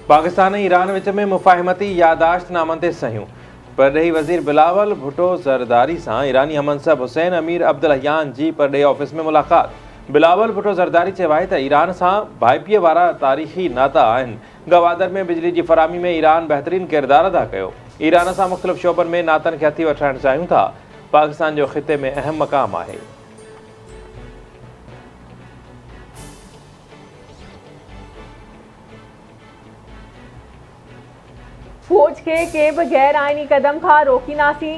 पाकिस्तान ऐं ईरान विच में मुफ़ाहिमती यादाश्तनामनि ते सहियूं। परॾेही वज़ीर बिलावल भुट्टो ज़रदारी सां ईरानी हमनसब हुसैन अमीर अब्दुल्लाहियान जी परॾेही ऑफिस में मुलाक़ात। बिलावल भुट्टो ज़रदारी चयो आहे त ईरान सां भाईपीअ वारा तारीख़ी नाता आहिनि। गवादर में बिजली जी फ़राहमी में ईरान बहितरीन किरदार अदा कयो। ईरान सां मुख़्तलिफ़ शोबनि में नातनि खे हथी वठाइणु चाहियूं था। पाकिस्तान जो ख़िते में अहम मक़ाम आहे। फौज के कंहिं बि गैर आइनी क़दम खां रोकींदासीं।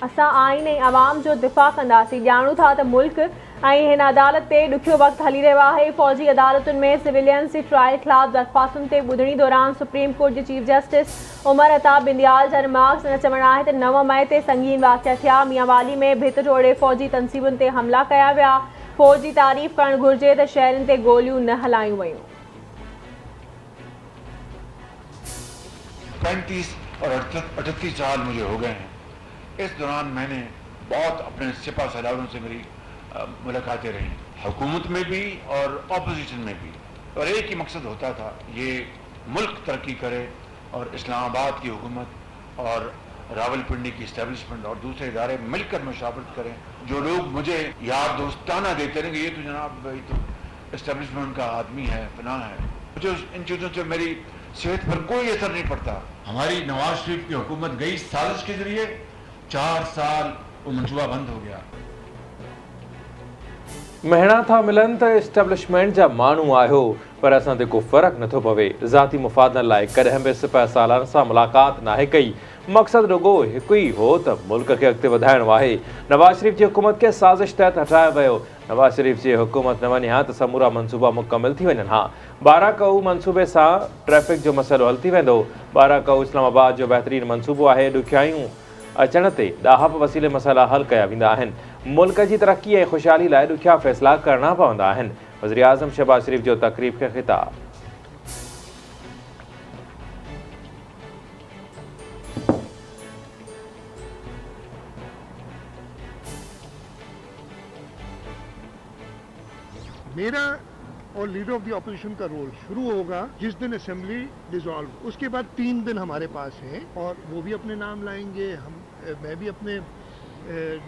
असां आइन ऐं अवाम जो दिफ़ा कंदासीं। ॼाणूं था त मुल्क ऐं हिन अदालत ते ॾुखियो वक़्तु हली रहियो आहे। फ़ौजी अदालतुनि में सिविलियन्स जी ट्रायल ख़िलाफ़ दरख़्वास्तुनि ते ॿुधणी दौरान सुप्रीम कोर्ट जे चीफ जस्टिस उमर अता बिंदियाल जा रिमार्क्स न चवणु आहे त 9 मई ते संगीन वाक़िया थिया। मियांवाली में भित जोड़े फ़ौजी तनसीबुनि ते हमला कया विया। फ़ौज जी तारीफ़ करणु घुरिजे त शहरनि ते गोलियूं न हलायूं वयूं। 35 और 38 साल मुझे हो गए हैं। इस दौरान मैंने बहुत अपने सिपा सलारों से मेरी मुलाकातें रही, हुकूमत में भी और ऑपोजिशन में भी, और एक ही मकसद होता था, ये मुल्क तरक्की करे और इस्लामाबाद की हुकूमत और रावलपिंडी की इस्टेब्लिशमेंट और दूसरे इदारे मिलकर मुशावरत करें। जो लोग मुझे याद दोस्ताना देते रहे कि ये तो जनाब भाई तो इस्टेब्लिशमेंट का आदमी है, फना है, मुझे इन चीज़ों से मेरी सेहत पर कोई असर नहीं पड़ता। हमारी नवाज शरीफ की हुकूमत गई साजिश के जरिए 4 साल वो मंसूबा बंद हो गया। महणा था मिलन त इस्टेब्लिशमेंट जा माण्हू आहियो, पर असां ते को फ़र्क़ु नथो पवे। ज़ाती मुफ़ादनि लाइ कॾहिं बि सिपह सालार सां मुलाक़ात नाहे कई। मक़सदु रुगो हिकु ई हो त मुल्क खे अॻिते वधाइणो आहे। नवाज शरीफ जी हुकूमत खे साज़िश तहत हटायो वियो। नवाज शरीफ जी हुकूमत न वञे हा त समूरा मनसूबा मुकमिल थी वञनि हा। 12 कऊ मनसूबे सां ट्रैफ़िक जो मसइलो हल थी वेंदो। 12 कऊ इस्लामाबाद जो बहितरीन मनसूबो आहे। ॾुखियायूं अचण ते ॾाहप वसीले मसइला हल कया वेंदा आहिनि। मुल्क जी तरक़ी ऐं ख़ुशहाली लाइ ॾुखिया फ़ैसिला करणा पवंदा आहिनि। वज़ीर आज़म शहबाज शरीफ जो तक़रीब खे ख़िताब। मेरा और लीडर ऑफ द ऑपोजिशन का रोल शुरू होगा जिस दिन असेंबली डिसॉल्व, उसके बाद 3 दिन हमारे पास हैं और वो भी अपने नाम लाएंगे, मैं भी अपने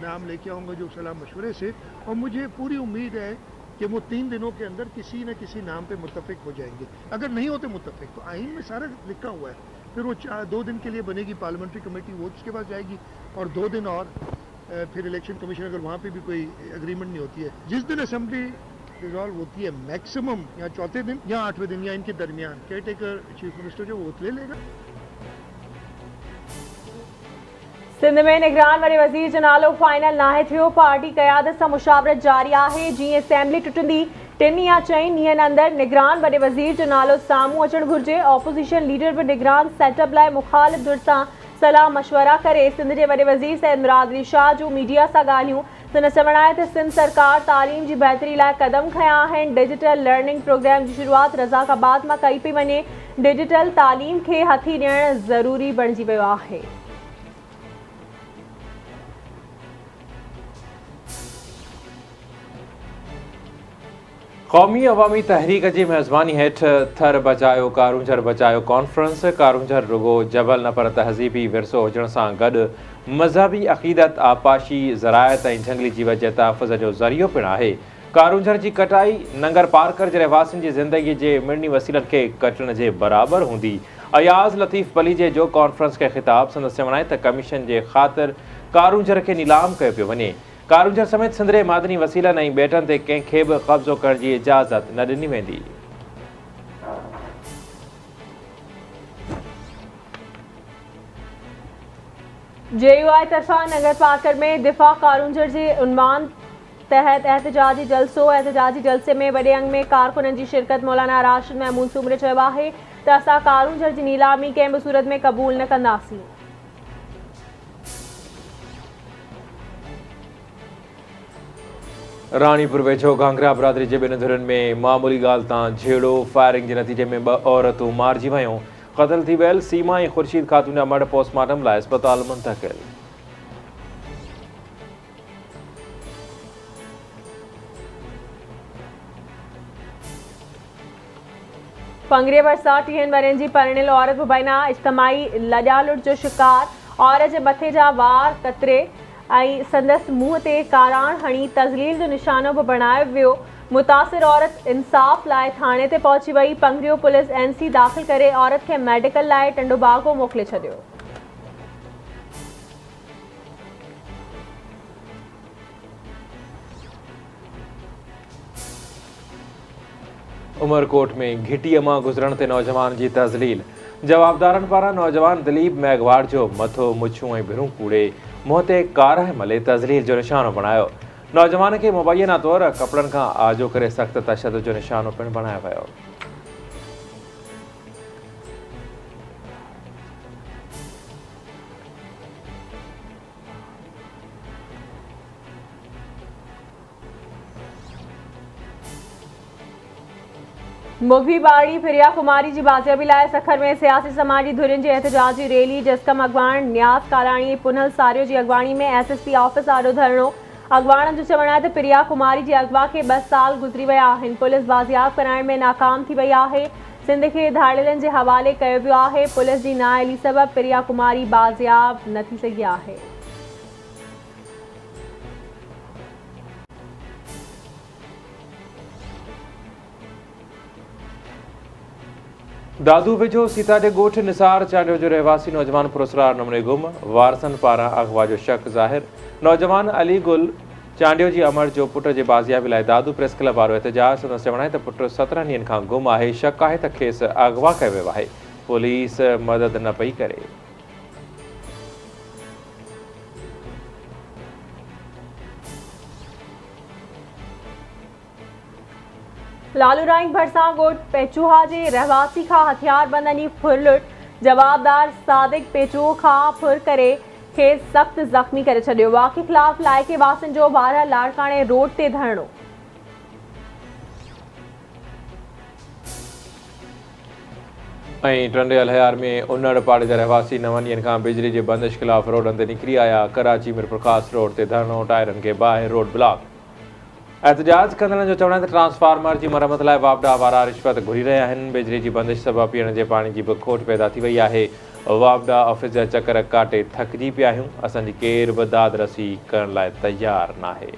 नाम लेके आऊँगा जो सलाह मशवरे से, और मुझे पूरी उम्मीद है कि वो 3 दिनों के अंदर किसी न किसी नाम पे मुत्तफिक हो जाएंगे। अगर नहीं होते मुत्तफिक तो आइन में सारा लिखा हुआ है, फिर वो 2 दिन के लिए बनेगी पार्लियामेंट्री कमेटी, वो उसके पास जाएगी और 2 दिन और फिर इलेक्शन कमीशन, अगर वहाँ पे भी कोई एग्रीमेंट नहीं होती है, जिस दिन असेंबली रिजॉल्व होती है मैक्सिमम या 4थे दिन या 8वें दिन या इनके दरमियान केयर टेकर चीफ मिनिस्टर जो वोट ले लेगा। सिंध में निगरान वारे वज़ीर जो नालो फाइनल नाहे थियो। पार्टी क़यादत सां मुशावरत जारी आहे। जीअं असेंबली टुटंदी 3 या 4 ॾींहंनि अंदरि निगरान वॾे वज़ीर जो नालो साम्हूं अचणु घुरिजे। ऑपोज़िशन लीडर बि निगरान सेटअप लाइ मुख़ालिफ़ धुर सां सलाह मशवरा करे। सिंध जे वॾे वज़ीर सैयद मुराद अली शाह जूं मीडिया सां ॻाल्हियूं। संदन चवणु आहे त सिंध सरकार तालीम जी बहितरी लाइ क़दम खंया आहिनि। डिजिटल लर्निंग प्रोग्राम जी शुरूआत रज़ाकाबाद मां कई पई वञे। डिजिटल तालीम खे हथी ॾियणु ज़रूरी बणिजी वियो आहे। क़ौमी अवामी तहरीक जी मेज़बानी हेठि थर बचायो कारूंझर बचायो कॉन्फ्रेंस। कारूंझर रुगो जबल न पर तहज़ीबी विरसो हुजण सां गॾु मज़हबी अक़ीदत, आपाशी, ज़रायत ऐं झंगली जीव जे तहफ़ुज़ जो ज़रियो पिणु आहे। कारूंझर जी कटाई नंगर पार्कर जे रहवासियुनि जी ज़िंदगी जे मिड़नी वसीलनि खे कटण जे बराबरि हूंदी। अयाज़ लतीफ़ बलीजे जो कॉन्फ्रेंस खे ख़िताब। संदसि चवणु आहे त कमीशन जे ख़ातिर कारूंझर खे नीलाम कयो पियो वञे। कारूंझर समेत सिंध जे मादनी वसीलनि ऐं ॿेटनि ते कंहिंखे बि कब्ज़ो करण जी इजाज़त न ॾिनी वेंदी। JUI तरफ़ां नगर पार्कर में दिफ़ा कारूंझर जे उन्वान तहत एहतजाजी जलसो। एहतजाजी जलसे में वॾे अंग में कारकुननि जी शिरकत। मौलाना राशिद महमूद सूमरे चयो आहे त असां कारूंझर जी नीलामी कंहिं बि सूरत में क़बूल न कंदासीं। रानीपुर वेझो घाघरा बिरादरी जे 2 धुरनि में मामूली ॻाल्हि तां झेड़ो। फायरिंग जे नतीजे में 2 औरतूं मारिजी वयूं। क़तल थी वियल सीमा ऐं ख़ुर्शीद ख़ातून जा मर्द पोस्टमार्टम लाइ अस्पताल मुंतक़िल। पंगरीअ भरिसां 30 वरनि जी परिणियल औरत मुबैना इज्तमाही लॼा लुट जो शिकार। औरत जे मथे जा वार कतरे ऐं संदसि मुंहं ते काराण हणी तज़लील जो निशानो बि बणायो वियो। मुतासिर औरत इंसाफ़ लाइ थाणे ते पहुची वई। पंगरियो पुलिस NC दाख़िल करे औरत खे मेडिकल लाइ टंडोबागो मोकिले छॾियो। उमरकोट में घिटीअ मां गुज़रण ते नौजवान जी तज़लील। जवाबदारनि पारां नौजवान दिलीप मेघवार जो मथो मुछूं ऐं भिरूं कूड़े मुंहं ते कारह मले तज़लील जो निशानो बणायो। नौजवान खे मुबैना तौर कपड़नि खां आजो करे सख़्त तशदुद जो निशानो पिणु बणायो वियो। मुगवी बाड़ी प्रिया कुमारी जी बाज़ियाबी लाइ सखर में सियासी समाजी धुरियुनि जी एहतजाजी रैली। जसकम अॻवान न्यास काराणी पुनल सारियो जी अॻवाणी में SSP ऑफिस आॾो धरणो। अॻवाणनि जो चवणु आहे त प्रिया कुमारी जी अगवा खे 2 साल गुज़री विया आहिनि। पुलिस बाज़ियाब कराइण में नाकाम थी वई आहे। सिंध खे धाड़ियलनि जे हवाले कयो वियो आहे। पुलिस जी नाअहली सबबि प्रिया कुमारी बाज़ियाब न थी सघी आहे। दादू वेझो सीताडे ॻोठ निसार चांडियो जो रहवासी नौजवान पुरस्कार नमूने गुम। वारसनि पारां अगवा जो शक ज़ाहिर। नौजवान अली गुल चांडियो जी अमर जो पुट जे बाज़ियाबी लाइ दादू प्रेस क्लब वारो एहतजाज। संदसि चवणु आहे त पुट 17 ॾींहंनि खां गुम आहे। शक आहे त खेसि अगवा कयो वियो आहे। पुलिस मदद न पई करे। लालूराइंग भरिसां ॻोठ पेचूहा जे रहवासी खां हथियार बंदनी फुरलुट। जवाबदार सादिक पेचूह खां फुर करे खे सख़्त ज़ख़्मी करे छॾियो। वाक़े ख़िलाफ़ लाइक़े वासिन जो 12 लाड़काणे रोड ते धरणो। ऐं टंडे अलहयार में उन्नड़ पाड़े जा रहवासी 9 ॾींहंनि खां बिजली जे बंदिश ख़िलाफ़ रोडनि ते निकिरी आया। कराची मीरप्रकाश रोड ते धरणो। टायरनि खे ॿाहिरि रोड ब्लॉक। एहतजाज कंदड़नि जो चवणु आहे त ट्रांसफार्मर जी मरम्मत लाइ वापडा वारा रिश्वत घुरी रहिया आहिनि। बिजली जी बंदिश सबबि पीअण जे पाणी जी बि खोट पैदा थी वई आहे। वापडा ऑफिस जा चकर काटे थकिजी पिया आहियूं। असांजी केर बि दाद रसी करण लाइ तयारु नाहे।